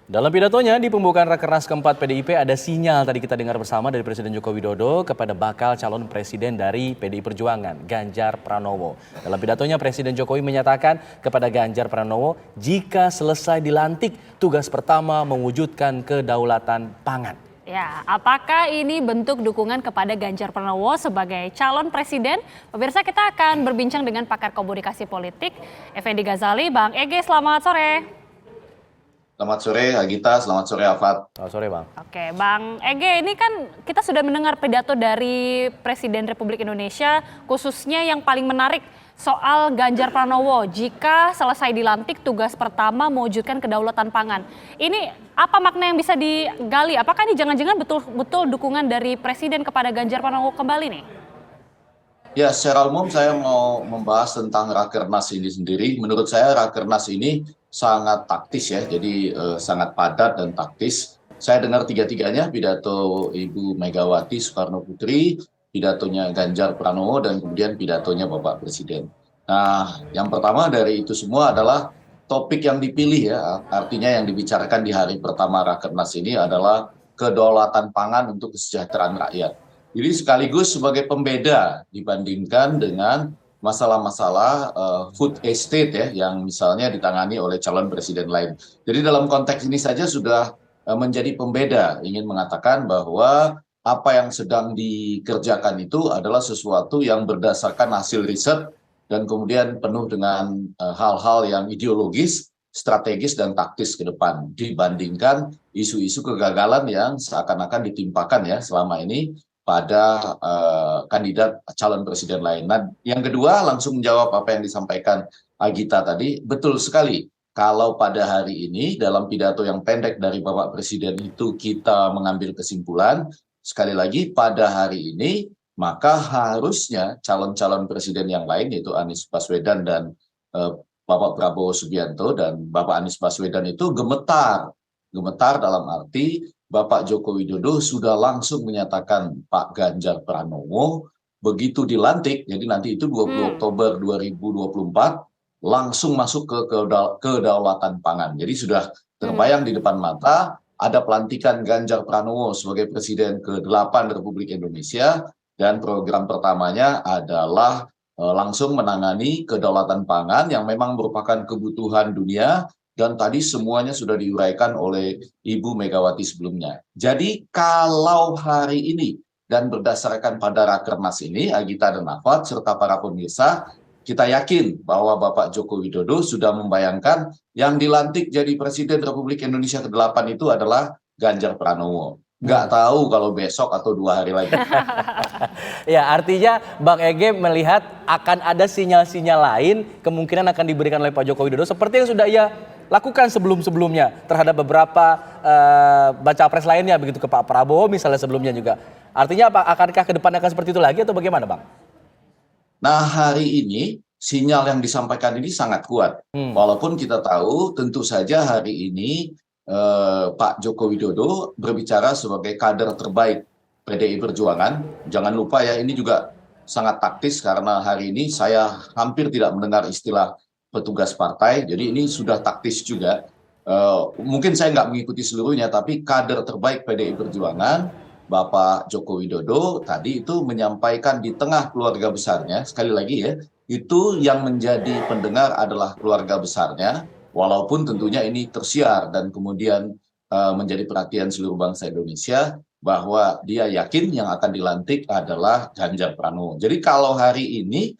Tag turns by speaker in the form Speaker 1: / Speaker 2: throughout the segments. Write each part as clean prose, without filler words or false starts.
Speaker 1: Dalam pidatonya di pembukaan Rakernas keempat PDIP ada sinyal tadi kita dengar bersama dari Presiden Joko Widodo kepada bakal calon presiden dari PDI Perjuangan, Ganjar Pranowo. Dalam pidatonya Presiden Jokowi menyatakan kepada Ganjar Pranowo jika selesai dilantik tugas pertama mewujudkan kedaulatan pangan.
Speaker 2: Ya, apakah ini bentuk dukungan kepada Ganjar Pranowo sebagai calon presiden? Pemirsa, kita akan berbincang dengan pakar komunikasi politik, Effendi Ghazali. Bang Ege, selamat sore.
Speaker 3: Selamat sore Agita, selamat sore Afat.
Speaker 1: Selamat sore Bang.
Speaker 2: Oke, Bang Ege, ini kan kita sudah mendengar pidato dari Presiden Republik Indonesia, khususnya yang paling menarik soal Ganjar Pranowo. Jika selesai dilantik, tugas pertama mewujudkan kedaulatan pangan. Ini apa makna yang bisa digali? Apakah ini jangan-jangan betul-betul dukungan dari Presiden kepada Ganjar Pranowo kembali nih?
Speaker 3: Ya, secara umum saya mau membahas tentang Rakernas ini sendiri. Menurut saya Rakernas ini sangat taktis ya, jadi sangat padat dan taktis. Saya dengar tiga-tiganya, pidato Ibu Megawati Soekarno Putri, pidatonya Ganjar Pranowo, dan kemudian pidatonya Bapak Presiden. Nah, yang pertama dari itu semua adalah topik yang dipilih ya, artinya yang dibicarakan di hari pertama Rakernas ini adalah kedaulatan pangan untuk kesejahteraan rakyat. Jadi sekaligus sebagai pembeda dibandingkan dengan masalah-masalah food estate ya, yang misalnya ditangani oleh calon presiden lain. Jadi dalam konteks ini saja sudah menjadi pembeda, ingin mengatakan bahwa apa yang sedang dikerjakan itu adalah sesuatu yang berdasarkan hasil riset dan kemudian penuh dengan hal-hal yang ideologis, strategis dan taktis ke depan dibandingkan isu-isu kegagalan yang seakan-akan ditimpakan ya selama ini pada kandidat calon presiden lain. Nah, yang kedua langsung menjawab apa yang disampaikan Agita tadi, betul sekali. Kalau pada hari ini dalam pidato yang pendek dari Bapak Presiden itu kita mengambil kesimpulan, sekali lagi pada hari ini maka harusnya calon-calon presiden yang lain yaitu Anies Baswedan dan Bapak Prabowo Subianto dan Bapak Anies Baswedan itu gemetar dalam arti Bapak Joko Widodo sudah langsung menyatakan Pak Ganjar Pranowo begitu dilantik, jadi nanti itu 20 Oktober 2024 langsung masuk ke kedaulatan pangan. Jadi sudah terbayang di depan mata ada pelantikan Ganjar Pranowo sebagai Presiden ke-8 Republik Indonesia dan program pertamanya adalah langsung menangani kedaulatan pangan yang memang merupakan kebutuhan dunia. Dan tadi semuanya sudah diuraikan oleh Ibu Megawati sebelumnya. Jadi kalau hari ini dan berdasarkan pada Rakernas ini, Agita dan Afat serta para pemirsa, kita yakin bahwa Bapak Joko Widodo sudah membayangkan yang dilantik jadi Presiden Republik Indonesia ke-8 itu adalah Ganjar Pranowo. Nggak tahu kalau besok atau 2 hari lagi.
Speaker 1: Ya, artinya Bang Ege melihat akan ada sinyal-sinyal lain kemungkinan akan diberikan oleh Pak Joko Widodo seperti yang sudah ia lakukan sebelum-sebelumnya terhadap beberapa baca pres lainnya begitu ke Pak Prabowo misalnya sebelumnya juga. Artinya akankah ke depan akan seperti itu lagi atau bagaimana Bang?
Speaker 3: Nah, hari ini sinyal yang disampaikan ini sangat kuat. Walaupun kita tahu tentu saja hari ini Pak Joko Widodo berbicara sebagai kader terbaik PDI Perjuangan. Jangan lupa ya, ini juga sangat taktis karena hari ini saya hampir tidak mendengar istilah petugas partai, jadi ini sudah taktis juga. Mungkin saya nggak mengikuti seluruhnya, tapi kader terbaik PDI Perjuangan, Bapak Joko Widodo tadi itu menyampaikan di tengah keluarga besarnya, sekali lagi ya, itu yang menjadi pendengar adalah keluarga besarnya, walaupun tentunya ini tersiar dan kemudian menjadi perhatian seluruh bangsa Indonesia, bahwa dia yakin yang akan dilantik adalah Ganjar Pranowo. Jadi kalau hari ini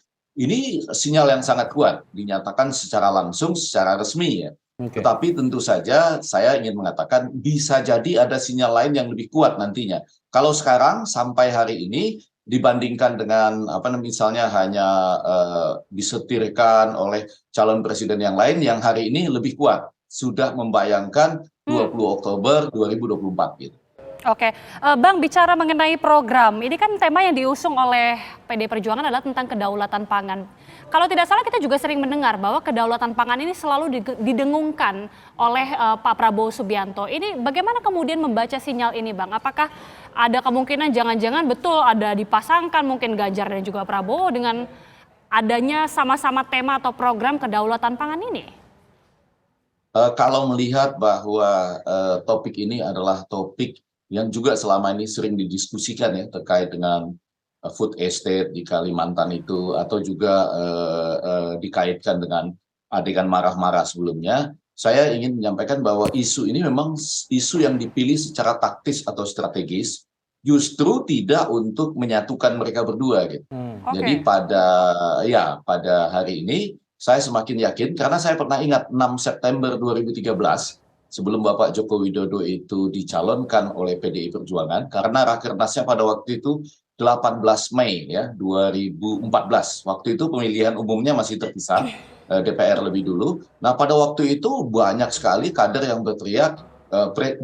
Speaker 3: sinyal yang sangat kuat, dinyatakan secara langsung, secara resmi ya. Tetapi tentu saja saya ingin mengatakan bisa jadi ada sinyal lain yang lebih kuat nantinya. Kalau sekarang sampai hari ini dibandingkan dengan misalnya hanya disetirkan oleh calon presiden yang lain yang hari ini lebih kuat, sudah membayangkan 20 Oktober 2024 gitu.
Speaker 2: Oke, Bang, bicara mengenai program, ini kan tema yang diusung oleh PDI Perjuangan adalah tentang kedaulatan pangan. Kalau tidak salah kita juga sering mendengar bahwa kedaulatan pangan ini selalu didengungkan oleh Pak Prabowo Subianto. Ini bagaimana kemudian membaca sinyal ini, Bang? Apakah ada kemungkinan jangan-jangan betul ada dipasangkan mungkin Ganjar dan juga Prabowo dengan adanya sama-sama tema atau program kedaulatan pangan ini?
Speaker 3: Kalau melihat bahwa topik ini adalah topik yang juga selama ini sering didiskusikan ya terkait dengan food estate di Kalimantan itu, atau juga dikaitkan dengan adegan marah-marah sebelumnya, saya ingin menyampaikan bahwa isu ini memang isu yang dipilih secara taktis atau strategis, justru tidak untuk menyatukan mereka berdua gitu. Jadi
Speaker 2: Oke.
Speaker 3: pada hari ini saya semakin yakin karena saya pernah ingat 6 September 2013 sebelum Bapak Joko Widodo itu dicalonkan oleh PDI Perjuangan, karena rakernasnya pada waktu itu 18 Mei ya 2014. Waktu itu pemilihan umumnya masih terpisah, DPR lebih dulu. Nah, pada waktu itu banyak sekali kader yang berteriak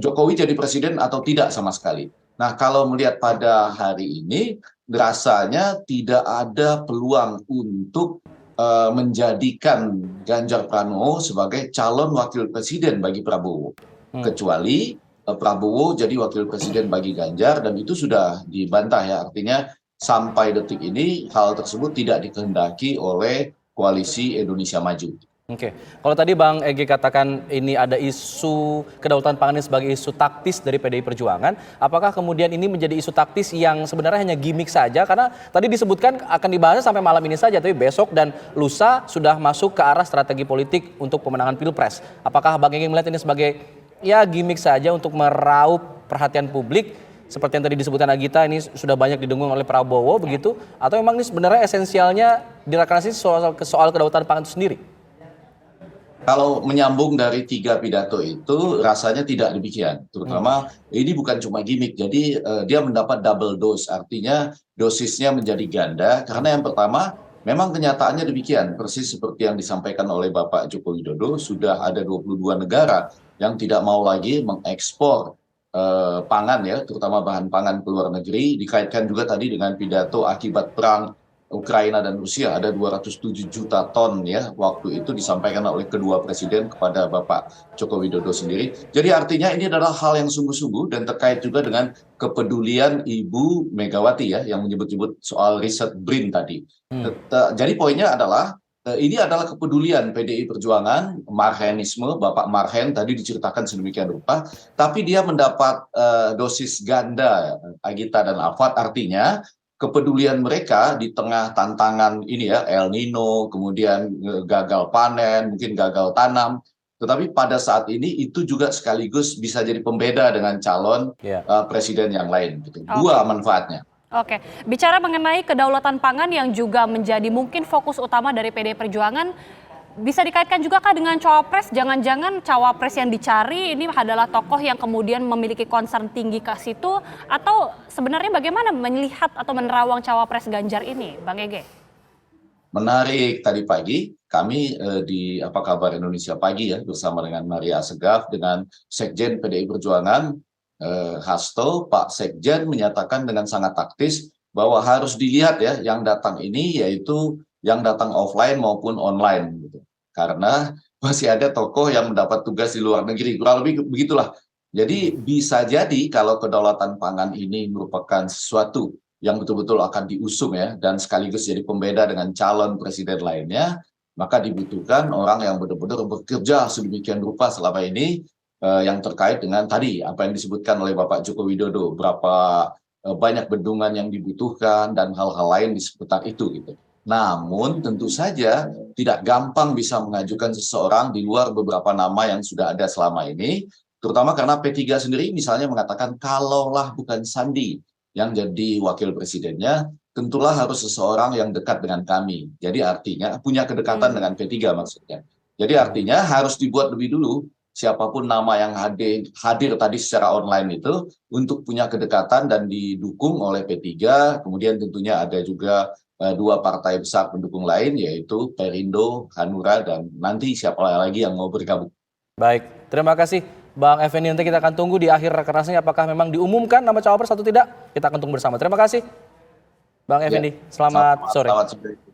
Speaker 3: Jokowi jadi presiden atau tidak sama sekali. Nah, kalau melihat pada hari ini rasanya tidak ada peluang untuk menjadikan Ganjar Pranowo sebagai calon wakil presiden bagi Prabowo. Kecuali Prabowo jadi wakil presiden bagi Ganjar, dan itu sudah dibantah ya. Artinya sampai detik ini hal tersebut tidak dikehendaki oleh Koalisi Indonesia Maju.
Speaker 1: Oke, kalau tadi Bang Egy katakan ini ada isu kedaulatan pangan ini sebagai isu taktis dari PDI Perjuangan, apakah kemudian ini menjadi isu taktis yang sebenarnya hanya gimmick saja? Karena tadi disebutkan akan dibahas sampai malam ini saja, tapi besok dan lusa sudah masuk ke arah strategi politik untuk pemenangan Pilpres. Apakah Bang Egy melihat ini sebagai ya gimmick saja untuk meraup perhatian publik? Seperti yang tadi disebutkan Agita, ini sudah banyak didengung oleh Prabowo begitu? Atau memang ini sebenarnya esensialnya di rakernas ini soal kedaulatan pangan itu sendiri?
Speaker 3: Kalau menyambung dari 3 pidato itu, rasanya tidak demikian. Terutama ini bukan cuma gimmick, jadi dia mendapat double dose, artinya dosisnya menjadi ganda. Karena yang pertama, memang kenyataannya demikian, persis seperti yang disampaikan oleh Bapak Joko Widodo, sudah ada 22 negara yang tidak mau lagi mengekspor pangan ya, terutama bahan pangan ke luar negeri. Dikaitkan juga tadi dengan pidato akibat perang Ukraina dan Rusia, ada 207 juta ton ya, waktu itu disampaikan oleh kedua presiden kepada Bapak Joko Widodo sendiri. Jadi artinya ini adalah hal yang sungguh-sungguh dan terkait juga dengan kepedulian Ibu Megawati ya, yang menyebut-nyebut soal riset BRIN tadi. Jadi poinnya adalah ini adalah kepedulian PDI Perjuangan, marhenisme, Bapak Marhen tadi diceritakan sedemikian rupa, tapi dia mendapat dosis ganda, Agita dan Alfat, artinya kepedulian mereka di tengah tantangan ini ya, El Nino, kemudian gagal panen, mungkin gagal tanam, tetapi pada saat ini itu juga sekaligus bisa jadi pembeda dengan calon presiden yang lain. Gitu. Dua manfaatnya.
Speaker 2: Oke, bicara mengenai kedaulatan pangan yang juga menjadi mungkin fokus utama dari PDI Perjuangan, bisa dikaitkan juga kah dengan cawapres? Jangan-jangan cawapres yang dicari ini adalah tokoh yang kemudian memiliki concern tinggi ke situ, atau sebenarnya bagaimana melihat atau menerawang cawapres Ganjar ini, Bang Ege?
Speaker 3: Menarik, tadi pagi kami di Apa Kabar Indonesia Pagi ya, bersama dengan Maria Assegaf, dengan Sekjen PDI Perjuangan, Hasto, Pak Sekjen menyatakan dengan sangat taktis bahwa harus dilihat ya, yang datang ini yaitu yang datang offline maupun online gitu. Karena masih ada tokoh yang mendapat tugas di luar negeri, kurang lebih begitulah. Jadi bisa jadi kalau kedaulatan pangan ini merupakan sesuatu yang betul-betul akan diusung ya, dan sekaligus jadi pembeda dengan calon presiden lainnya, maka dibutuhkan orang yang benar-benar bekerja sedemikian rupa selama ini yang terkait dengan tadi apa yang disebutkan oleh Bapak Joko Widodo, berapa banyak bendungan yang dibutuhkan dan hal-hal lain di seputar itu gitu. Namun tentu saja tidak gampang bisa mengajukan seseorang di luar beberapa nama yang sudah ada selama ini, terutama karena P3 sendiri misalnya mengatakan kalaulah bukan Sandi yang jadi wakil presidennya, tentulah harus seseorang yang dekat dengan kami. Jadi artinya punya kedekatan dengan P3 maksudnya. Jadi artinya harus dibuat lebih dulu siapapun nama yang hadir tadi secara online itu untuk punya kedekatan dan didukung oleh P3, kemudian tentunya ada juga dua partai besar pendukung lain yaitu Perindo, Hanura, dan nanti siapa lagi yang mau bergabung.
Speaker 1: Baik, terima kasih Bang Effendi. Nanti kita akan tunggu di akhir rakernasnya apakah memang diumumkan nama cawapres atau tidak. Kita akan tunggu bersama. Terima kasih Bang Effendi. Selamat sore.
Speaker 3: Selamat sore.